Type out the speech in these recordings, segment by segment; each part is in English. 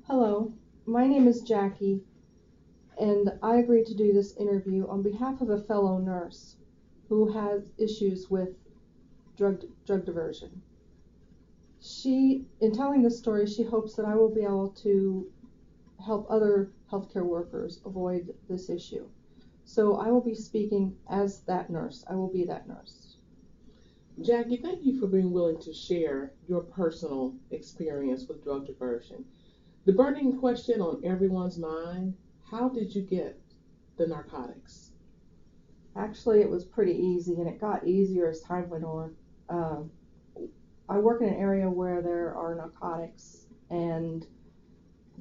Hello, my name is Jackie, and I agreed to do this interview on behalf of a fellow nurse who has issues with drug diversion. In telling this story, she hopes that I will be able to help other healthcare workers avoid this issue. So I will be speaking as that nurse. I will be that nurse. Jackie, thank you for being willing to share your personal experience with drug diversion. The burning question on everyone's mind, how did you get the narcotics? Actually, it was pretty easy, and it got easier as time went on. Uh, I work in an area where there are narcotics, and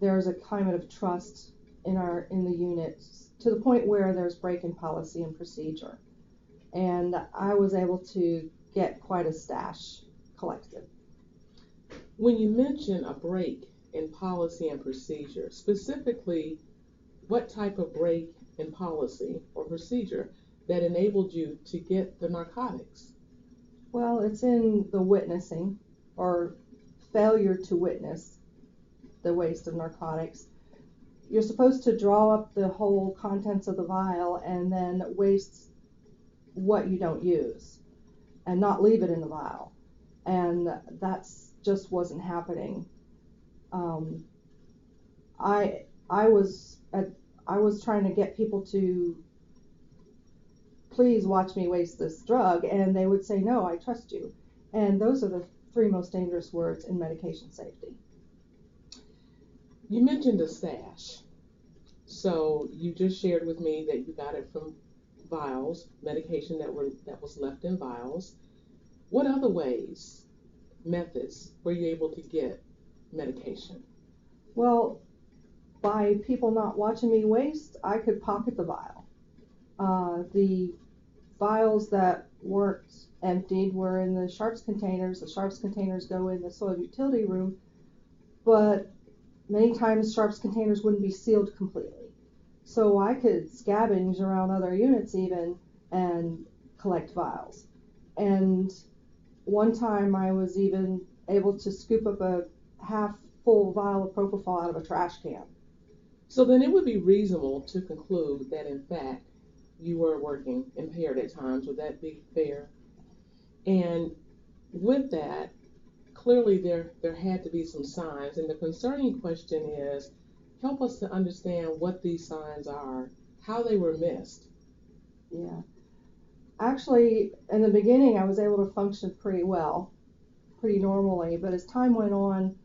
there's a climate of trust in the unit to the point where there's break-in policy and procedure. And I was able to get quite a stash collected. When you mention a break in policy and procedure, specifically what type of break in policy or procedure that enabled you to get the narcotics? Well, it's in the witnessing or failure to witness the waste of narcotics. You're supposed to draw up the whole contents of the vial and then waste what you don't use and not leave it in the vial. And that's just wasn't happening. Um, I I was trying to get people to please watch me waste this drug, and they would say, no, I trust you. And those are the three most dangerous words in medication safety. You mentioned a stash. So you just shared with me that you got it from vials, medication that was left in vials. What other ways, methods were you able to get medication? Well, by people not watching me waste, I could pocket the vial. The vials that weren't emptied were in the sharps containers. The sharps containers go in the soil utility room, but many times sharps containers wouldn't be sealed completely. So I could scavenge around other units even and collect vials. And one time I was even able to scoop up a half full vial of propofol out of a trash can. So then it would be reasonable to conclude that in fact you were working impaired at times. Would that be fair? And with that, clearly there had to be some signs. And the concerning question is, help us to understand what these signs are, how they were missed. Yeah. Actually, in the beginning, I was able to function pretty well, pretty normally. But as time went on,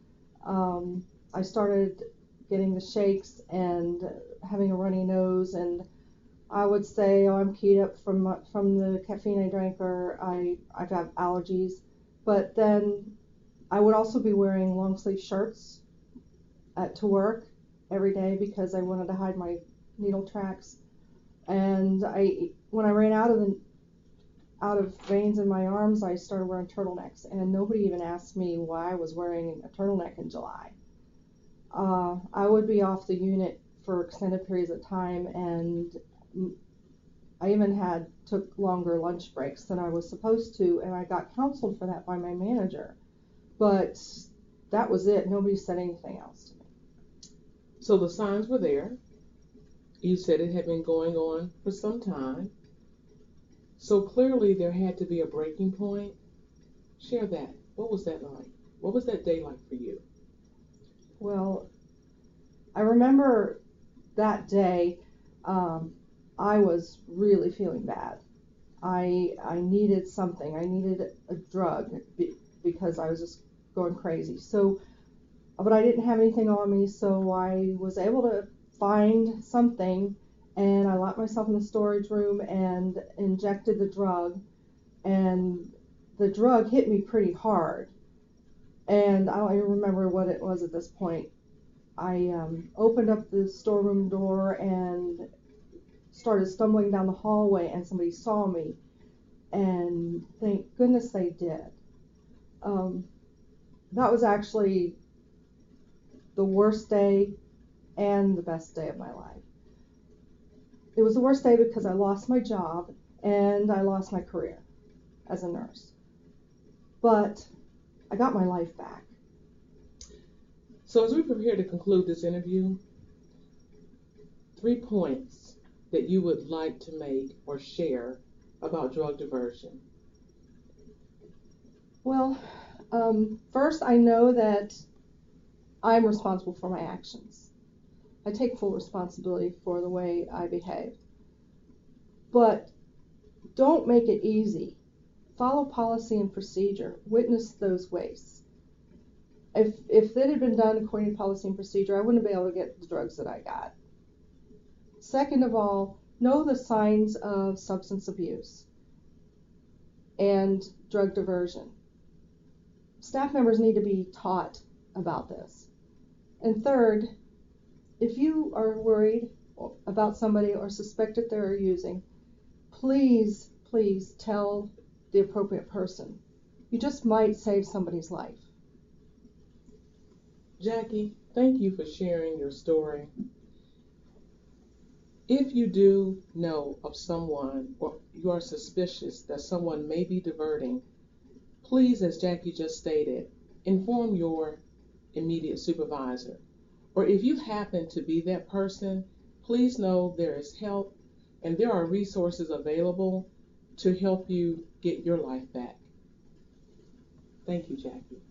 I started getting the shakes and having a runny nose, and I would say, oh, I'm keyed up from the caffeine I drank, or I have allergies. But then I would also be wearing long sleeve shirts to work every day because I wanted to hide my needle tracks. And when I ran out of veins in my arms, I started wearing turtlenecks, and nobody even asked me why I was wearing a turtleneck in July. I would be off the unit for extended periods of time, and I even took longer lunch breaks than I was supposed to, and I got counseled for that by my manager. But that was it. Nobody said anything else to me. So the signs were there. You said it had been going on for some time. So clearly there had to be a breaking point. Share that. What was that like? What was that day like for you? Well, I remember that day, I was really feeling bad. I needed something. I needed a drug because I was just going crazy. So, but I didn't have anything on me, so I was able to find something, and I locked myself in the storage room and injected the drug, and the drug hit me pretty hard, and I don't even remember what it was at this point. I opened up the storeroom door and started stumbling down the hallway, and somebody saw me, and thank goodness they did. Um, that was actually the worst day and the best day of my life. It was the worst day because I lost my job and I lost my career as a nurse. But I got my life back. So So, as we prepare to conclude this interview, 3 points that you would like to make or share about drug diversion. Well, first, I know that I'm responsible for my actions. I take full responsibility for the way I behave. But don't make it easy. Follow policy and procedure. Witness those ways. If that had been done according to policy and procedure, I wouldn't be able to get the drugs that I got. Second of all, know the signs of substance abuse and drug diversion. Staff members need to be taught about this. And third, if you are worried about somebody or suspect that they're using, please, please tell the appropriate person. You just might save somebody's life. Jackie, thank you for sharing your story. If you do know of someone or you are suspicious that someone may be diverting, please, as Jackie just stated, inform your immediate supervisor. Or if you happen to be that person, please know there is help and there are resources available to help you get your life back. Thank you, Jackie.